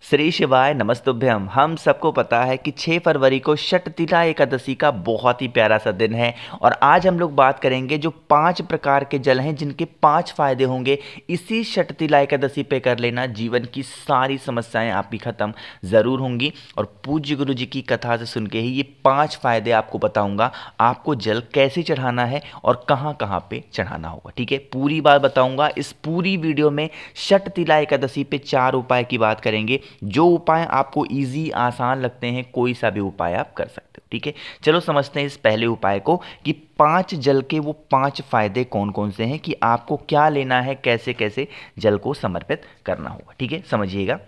श्री शिवाय नमस्तुभ्यम। हम सबको पता है कि 6 फरवरी को षटतिला एकादशी का बहुत ही प्यारा सा दिन है और आज हम लोग बात करेंगे जो 5 प्रकार के जल हैं जिनके 5 फायदे होंगे। इसी षटतिला एकादशी पे कर लेना, जीवन की सारी समस्याएं आपकी खत्म ज़रूर होंगी। और पूज्य गुरु जी की कथा से सुन के ही ये 5 फायदे आपको बताऊंगा, आपको जल कैसे चढ़ाना है और कहाँ कहाँ पे चढ़ाना होगा। ठीक है, पूरी बात बताऊंगा इस पूरी वीडियो में। षटतिला एकादशी पे 4 उपाय की बात करेंगे। जो उपाय आपको इजी आसान लगते हैं, कोई सा भी उपाय आप कर सकते हो। ठीक है, चलो समझते हैं इस पहले उपाय को कि 5 जल के वो 5 फायदे कौन कौन से हैं, कि आपको क्या लेना है, कैसे कैसे जल को समर्पित करना होगा। ठीक है, समझिएगा।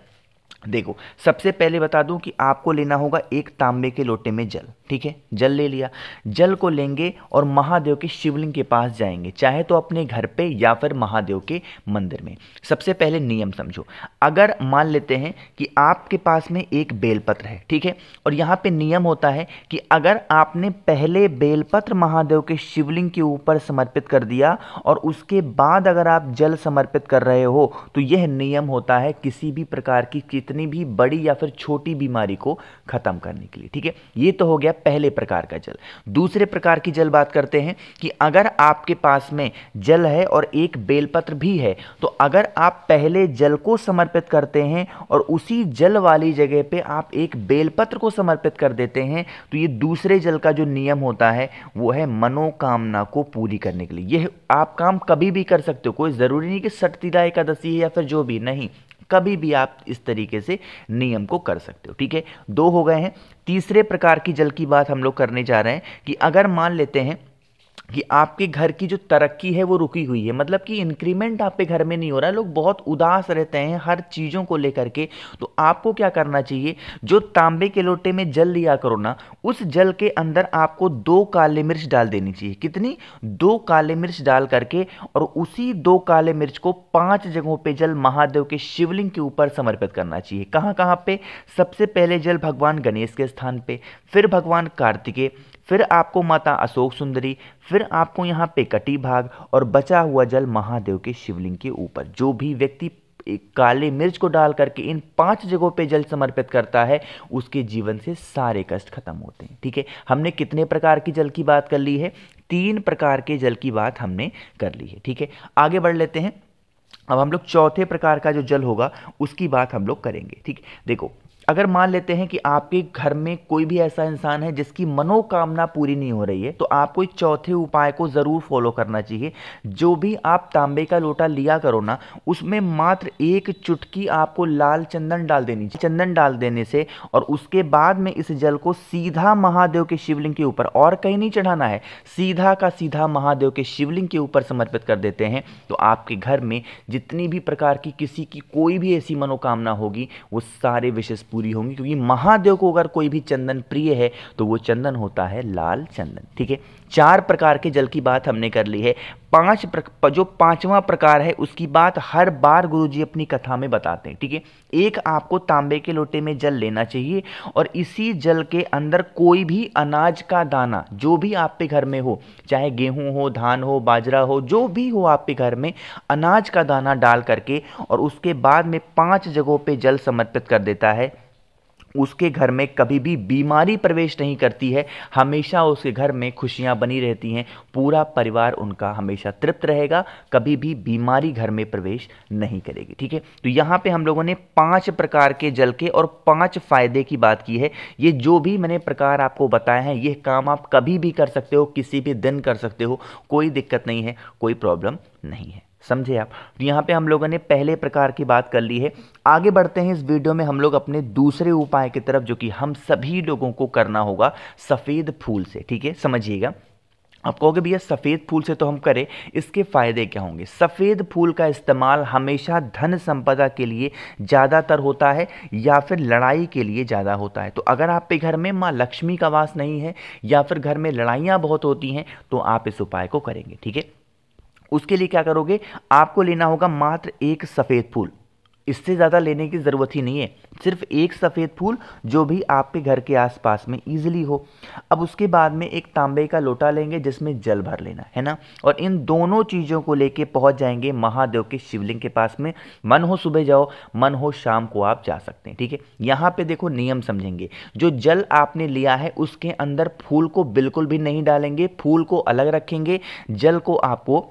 देखो, सबसे पहले बता दूं कि आपको लेना होगा एक तांबे के लोटे में जल। ठीक है, जल ले लिया। जल को लेंगे और महादेव के शिवलिंग के पास जाएंगे, चाहे तो अपने घर पे या फिर महादेव के मंदिर में। सबसे पहले नियम समझो। अगर मान लेते हैं कि आपके पास में एक बेलपत्र है, ठीक है, और यहाँ पे नियम होता है कि अगर आपने पहले बेलपत्र महादेव के शिवलिंग के ऊपर समर्पित कर दिया और उसके बाद अगर आप जल समर्पित कर रहे हो, तो यह नियम होता है किसी भी प्रकार की कितनी भी बड़ी या फिर छोटी बीमारी को खत्म करने के लिए। ठीक है, ये तो हो गया पहले प्रकार का जल। दूसरे प्रकार की जल बात करते हैं कि अगर आपके पास में जल है और एक बेलपत्र भी है, तो अगर आप पहले जल को समर्पित करते हैं और उसी जल वाली जगह पे आप एक बेलपत्र को समर्पित कर देते हैं, तो ये दूसरे जल का जो नियम होता है वो है मनोकामना को पूरी करने के लिए। यह आप काम कभी भी कर सकते हो, कोई ज़रूरी नहीं कि षटतिला एकादशी है या फिर जो भी, नहीं, कभी भी आप इस तरीके से नियम को कर सकते हो। ठीक है, 2 हो गए हैं। तीसरे प्रकार की जल की बात हम लोग करने जा रहे हैं कि अगर मान लेते हैं कि आपके घर की जो तरक्की है वो रुकी हुई है, मतलब कि इंक्रीमेंट आपके घर में नहीं हो रहा है, लोग बहुत उदास रहते हैं हर चीज़ों को लेकर के, तो आपको क्या करना चाहिए, जो तांबे के लोटे में जल लिया करो ना, उस जल के अंदर आपको 2 काली मिर्च डाल देनी चाहिए। कितनी? 2 काली मिर्च डाल करके, और उसी 2 काले मिर्च को 5 जगहों पे जल महादेव के शिवलिंग के ऊपर समर्पित करना चाहिए। कहाँ कहाँ पे? सबसे पहले जल भगवान गणेश के स्थान पे, फिर भगवान कार्तिकेय, फिर आपको माता अशोक सुंदरी, फिर आपको यहाँ पे कटी भाग, और बचा हुआ जल महादेव के शिवलिंग के ऊपर। जो भी व्यक्ति काले मिर्च को डाल करके इन 5 जगहों पे जल समर्पित करता है, उसके जीवन से सारे कष्ट खत्म होते हैं। ठीक है, हमने कितने प्रकार की जल की बात कर ली है? 3 प्रकार के जल की बात हमने कर ली है। ठीक है, आगे बढ़ लेते हैं। अब हम लोग चौथे प्रकार का जो जल होगा उसकी बात हम लोग करेंगे। ठीक, देखो, अगर मान लेते हैं कि आपके घर में कोई भी ऐसा इंसान है जिसकी मनोकामना पूरी नहीं हो रही है, तो आपको इस चौथे उपाय को ज़रूर फॉलो करना चाहिए। जो भी आप तांबे का लोटा लिया करो ना, उसमें मात्र 1 चुटकी आपको लाल चंदन डाल देनी चाहिए। चंदन डाल देने से और उसके बाद में इस जल को सीधा महादेव के शिवलिंग के ऊपर, और कहीं नहीं चढ़ाना है, सीधा का सीधा महादेव के शिवलिंग के ऊपर समर्पित कर देते हैं, तो आपके घर में जितनी भी प्रकार की किसी की कोई भी ऐसी मनोकामना होगी वो सारे विशेष पूरी होंगी। क्योंकि महादेव को अगर कोई भी चंदन प्रिय है तो वो चंदन होता है लाल चंदन। ठीक है, 4 प्रकार के जल की बात हमने कर ली है। जो 5वां प्रकार है उसकी बात हर बार गुरुजी अपनी कथा में बताते हैं। ठीक है, एक आपको तांबे के लोटे में जल लेना चाहिए और इसी जल के अंदर कोई भी अनाज का दाना, जो भी आपके घर में हो, चाहे गेहूं हो, धान हो, बाजरा हो, जो भी हो आपके घर में, अनाज का दाना डाल करके और उसके बाद में 5 जगहों पे जल समर्पित कर देता है, उसके घर में कभी भी बीमारी प्रवेश नहीं करती है। हमेशा उसके घर में खुशियां बनी रहती हैं, पूरा परिवार उनका हमेशा तृप्त रहेगा, कभी भी बीमारी घर में प्रवेश नहीं करेगी। ठीक है, तो यहाँ पे हम लोगों ने 5 प्रकार के जल के और 5 फायदे की बात की है। ये जो भी मैंने प्रकार आपको बताए हैं, ये काम आप कभी भी कर सकते हो, किसी भी दिन कर सकते हो, कोई दिक्कत नहीं है, कोई प्रॉब्लम नहीं है। समझे आप? तो यहाँ पे हम लोगों ने पहले प्रकार की बात कर ली है। आगे बढ़ते हैं इस वीडियो में हम लोग अपने दूसरे उपाय की तरफ, जो कि हम सभी लोगों को करना होगा सफ़ेद फूल से। ठीक है, समझिएगा। आप कहोगे भैया सफ़ेद फूल से तो हम करें, इसके फायदे क्या होंगे? सफ़ेद फूल का इस्तेमाल हमेशा धन संपदा के लिए ज़्यादातर होता है या फिर लड़ाई के लिए ज़्यादा होता है। तो अगर आपके घर में माँ लक्ष्मी का वास नहीं है या फिर घर में लड़ाइयाँ बहुत होती हैं, तो आप इस उपाय को करेंगे। ठीक है, उसके लिए क्या करोगे? आपको लेना होगा मात्र 1 सफ़ेद फूल। इससे ज़्यादा लेने की ज़रूरत ही नहीं है, सिर्फ एक सफ़ेद फूल जो भी आपके घर के आसपास में ईजिली हो। अब उसके बाद में एक तांबे का लोटा लेंगे जिसमें जल भर लेना है ना, और इन दोनों चीज़ों को लेके पहुंच जाएंगे महादेव के शिवलिंग के पास में। मन हो सुबह जाओ, मन हो शाम को आप जा सकते हैं, ठीक है। यहाँ पे देखो नियम समझेंगे, जो जल आपने लिया है उसके अंदर फूल को बिल्कुल भी नहीं डालेंगे, फूल को अलग रखेंगे, जल को आपको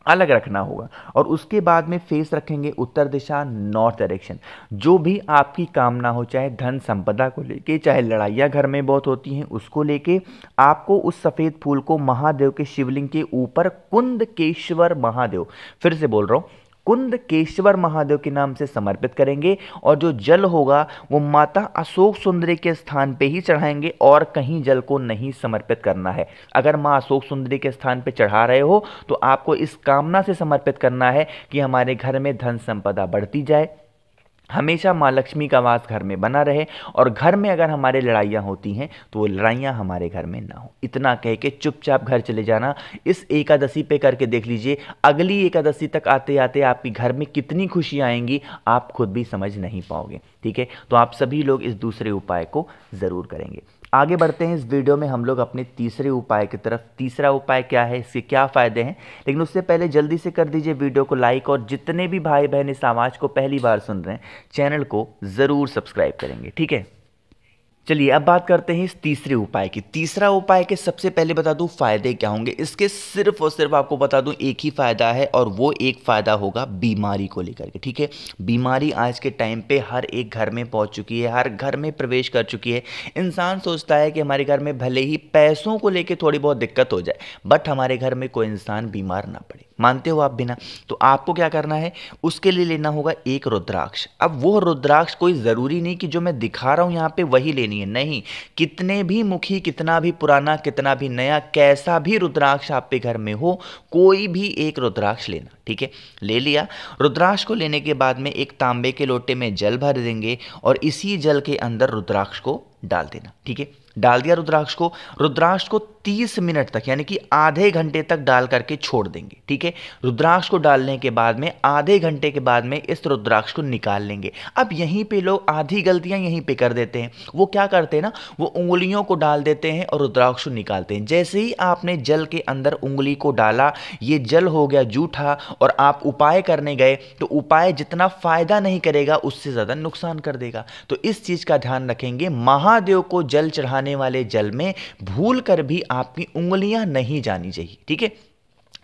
अलग रखना होगा। और उसके बाद में फेस रखेंगे उत्तर दिशा, नॉर्थ डायरेक्शन। जो भी आपकी कामना हो, चाहे धन संपदा को लेके, चाहे लड़ाइयाँ घर में बहुत होती हैं उसको लेके, आपको उस सफ़ेद फूल को महादेव के शिवलिंग के ऊपर कुंदकेश्वर महादेव, फिर से बोल रहा हूँ, कुंदकेश्वर महादेव के नाम से समर्पित करेंगे। और जो जल होगा वो माता अशोक सुंदरी के स्थान पे ही चढ़ाएंगे और कहीं जल को नहीं समर्पित करना है। अगर माँ अशोक सुंदरी के स्थान पे चढ़ा रहे हो तो आपको इस कामना से समर्पित करना है कि हमारे घर में धन संपदा बढ़ती जाए, हमेशा माँ लक्ष्मी का वास घर में बना रहे, और घर में अगर हमारे लड़ाइयाँ होती हैं तो वो लड़ाइयाँ हमारे घर में ना हो। इतना कह के चुपचाप घर चले जाना। इस एकादशी पे करके देख लीजिए, अगली एकादशी तक आते आते आपके घर में कितनी खुशी आएंगी आप खुद भी समझ नहीं पाओगे, ठीक है। तो आप सभी लोग इस दूसरे उपाय को ज़रूर करेंगे। आगे बढ़ते हैं इस वीडियो में हम लोग अपने तीसरे उपाय की तरफ। तीसरा उपाय क्या है, इसके क्या फ़ायदे हैं, लेकिन उससे पहले जल्दी से कर दीजिए वीडियो को लाइक, और जितने भी भाई बहन इस आवाज़ को पहली बार सुन रहे हैं चैनल को ज़रूर सब्सक्राइब करेंगे, ठीक है। चलिए अब बात करते हैं इस तीसरे उपाय की। तीसरा उपाय के सबसे पहले बता दूं फायदे क्या होंगे। इसके सिर्फ और सिर्फ आपको बता दूं एक ही फायदा है, और वो एक फायदा होगा बीमारी को लेकर के, ठीक है। बीमारी आज के टाइम पे हर एक घर में पहुंच चुकी है, हर घर में प्रवेश कर चुकी है। इंसान सोचता है कि हमारे घर में भले ही पैसों को लेकर थोड़ी बहुत दिक्कत हो जाए, बट हमारे घर में कोई इंसान बीमार ना पड़े। मानते हो आप बिना? तो आपको क्या करना है, उसके लिए लेना होगा एक रुद्राक्ष। अब वो रुद्राक्ष कोई ज़रूरी नहीं कि जो मैं दिखा रहा हूँ यहाँ पे वही लेनी है, नहीं। कितने भी मुखी, कितना भी पुराना, कितना भी नया, कैसा भी रुद्राक्ष आपके घर में हो, कोई भी एक रुद्राक्ष लेना, ठीक है। ले लिया। रुद्राक्ष को लेने के बाद में एक तांबे के लोटे में जल भर देंगे और इसी जल के अंदर रुद्राक्ष को डाल देना, ठीक है। डाल दिया रुद्राक्ष को। रुद्राक्ष को 30 मिनट तक यानी कि आधे घंटे तक डाल करके छोड़ देंगे, ठीक है। रुद्राक्ष को डालने के बाद में आधे घंटे के बाद में इस रुद्राक्ष को निकाल लेंगे। अब यहीं पे लोग आधी गलतियां यहीं पे कर देते हैं। वो क्या करते हैं ना, वो उंगलियों को डाल देते हैं और रुद्राक्ष को निकालते हैं। जैसे ही आपने जल के अंदर उंगली को डाला, ये जल हो गया जूठा, और आप उपाय करने गए तो उपाय जितना फायदा नहीं करेगा उससे ज्यादा नुकसान कर देगा। तो इस चीज का ध्यान रखेंगे, महादेव को जल चढ़ाने वाले जल में भूल कर भी आपकी उंगलियां नहीं जानी चाहिए, ठीक है।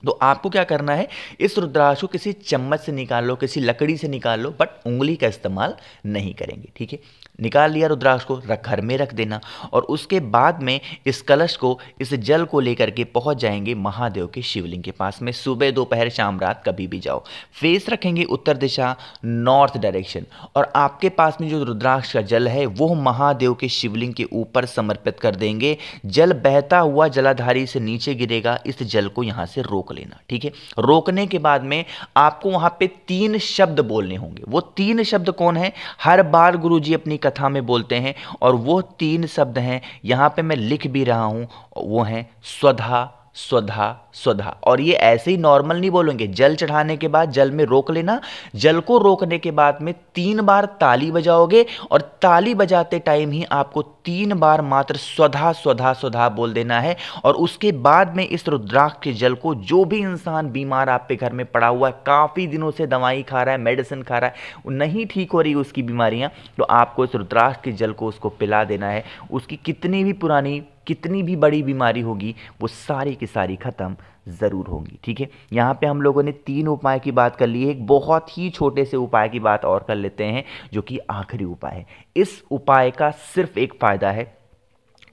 तो आपको क्या करना है, इस रुद्राक्ष को किसी चम्मच से निकाल लो, किसी लकड़ी से निकाल लो, बट उंगली का इस्तेमाल नहीं करेंगे, ठीक है। निकाल लिया रुद्राक्ष को, घर में रख देना, और उसके बाद में इस कलश को, इस जल को लेकर के पहुंच जाएंगे महादेव के शिवलिंग के पास में। सुबह दोपहर शाम रात कभी भी जाओ। फेस रखेंगे उत्तर दिशा, नॉर्थ डायरेक्शन, और आपके पास में जो रुद्राक्ष का जल है वो महादेव के शिवलिंग के ऊपर समर्पित कर देंगे। जल बहता हुआ जलाधारी से नीचे गिरेगा, इस जल को यहां से रोक लेना, ठीक है। रोकने के बाद में आपको वहां पे 3 शब्द बोलने होंगे। वो 3 शब्द कौन है, हर बार गुरुजी अपनी कथा में बोलते हैं, और वो 3 शब्द हैं, यहां पे मैं लिख भी रहा हूं, वो हैं स्वधा स्वधा स्वधा। और ये ऐसे ही नॉर्मल नहीं बोलेंगे, जल चढ़ाने के बाद जल में रोक लेना। जल को रोकने के बाद में 3 बार ताली बजाओगे, और ताली बजाते टाइम ही आपको 3 बार मात्र स्वधा स्वधा स्वधा बोल देना है। और उसके बाद में इस रुद्राक्ष के जल को, जो भी इंसान बीमार आपके घर में पड़ा हुआ है, काफ़ी दिनों से दवाई खा रहा है, मेडिसिन खा रहा है, नहीं ठीक हो रही उसकी बीमारियां, तो आपको इस रुद्राक्ष के जल को उसको पिला देना है। उसकी कितनी भी पुरानी, कितनी भी बड़ी बीमारी होगी, वो सारी की सारी खत्म ज़रूर होंगी, ठीक है। यहाँ पे हम लोगों ने 3 उपाय की बात कर ली है, एक बहुत ही छोटे से उपाय की बात और कर लेते हैं, जो कि आखिरी उपाय है। इस उपाय का सिर्फ एक फ़ायदा है,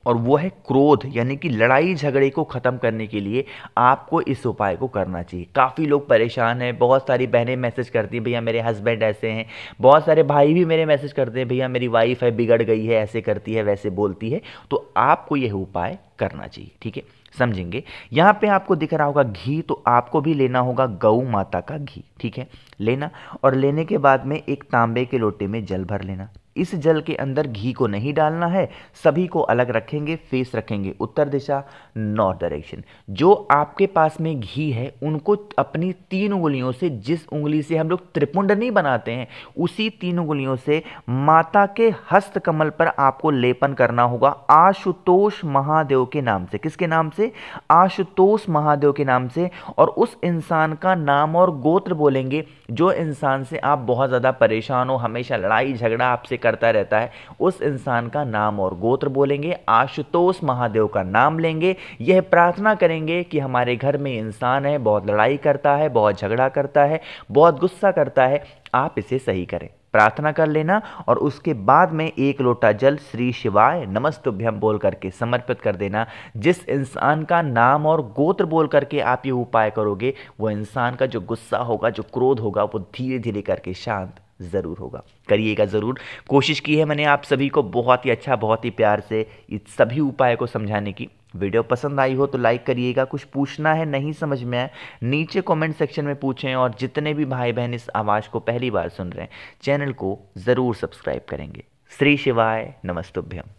और वो है क्रोध, यानी कि लड़ाई झगड़े को ख़त्म करने के लिए आपको इस उपाय को करना चाहिए। काफ़ी लोग परेशान हैं, बहुत सारी बहनें मैसेज करती हैं, भैया मेरे हस्बैंड ऐसे हैं। बहुत सारे भाई भी मेरे मैसेज करते हैं, भैया मेरी वाइफ है बिगड़ गई है, ऐसे करती है वैसे बोलती है। तो आपको यह उपाय करना चाहिए, ठीक है। समझेंगे, यहाँ पे आपको दिख रहा होगा घी, तो आपको भी लेना होगा गौ माता का घी, ठीक है। लेना, और लेने के बाद में एक तांबे के लोटे में जल भर लेना। इस जल के अंदर घी को नहीं डालना है, सभी को अलग रखेंगे, फेस रखेंगे उत्तर दिशा, नॉर्थ डायरेक्शन। जो आपके पास में घी है उनको अपनी 3 उंगलियों से, जिस उंगली से हम लोग त्रिपुंड नहीं बनाते हैं, उसी 3 उंगलियों से माता के हस्त कमल पर आपको लेपन करना होगा आशुतोष महादेव के नाम से। किसके नाम से? आशुतोष महादेव के नाम से। और उस इंसान का नाम और गोत्र बोलेंगे जो इंसान से आप बहुत ज़्यादा परेशान हो, हमेशा लड़ाई झगड़ा आपसे करता रहता है, उस इंसान का नाम और गोत्र बोलेंगे, आशुतोष महादेव का नाम लेंगे, यह प्रार्थना करेंगे कि हमारे घर में इंसान है, बहुत लड़ाई करता है, बहुत झगड़ा करता है, बहुत गुस्सा करता है, आप इसे सही करें। प्रार्थना कर लेना और उसके बाद में 1 लोटा जल श्री शिवाय नमस्तुभ्यम बोल करके समर्पित कर देना। जिस इंसान का नाम और गोत्र बोल करके आप ये उपाय करोगे, वो इंसान का जो गुस्सा होगा, जो क्रोध होगा, वो धीरे धीरे करके शांत ज़रूर होगा। करिएगा ज़रूर। कोशिश की है मैंने आप सभी को बहुत ही अच्छा, बहुत ही प्यार से इस सभी उपाय को समझाने की। वीडियो पसंद आई हो तो लाइक करिएगा। कुछ पूछना है, नहीं समझ में आए, नीचे कमेंट सेक्शन में पूछें। और जितने भी भाई बहन इस आवाज़ को पहली बार सुन रहे हैं, चैनल को ज़रूर सब्सक्राइब करेंगे। श्री शिवाय नमस्तुभ्यम।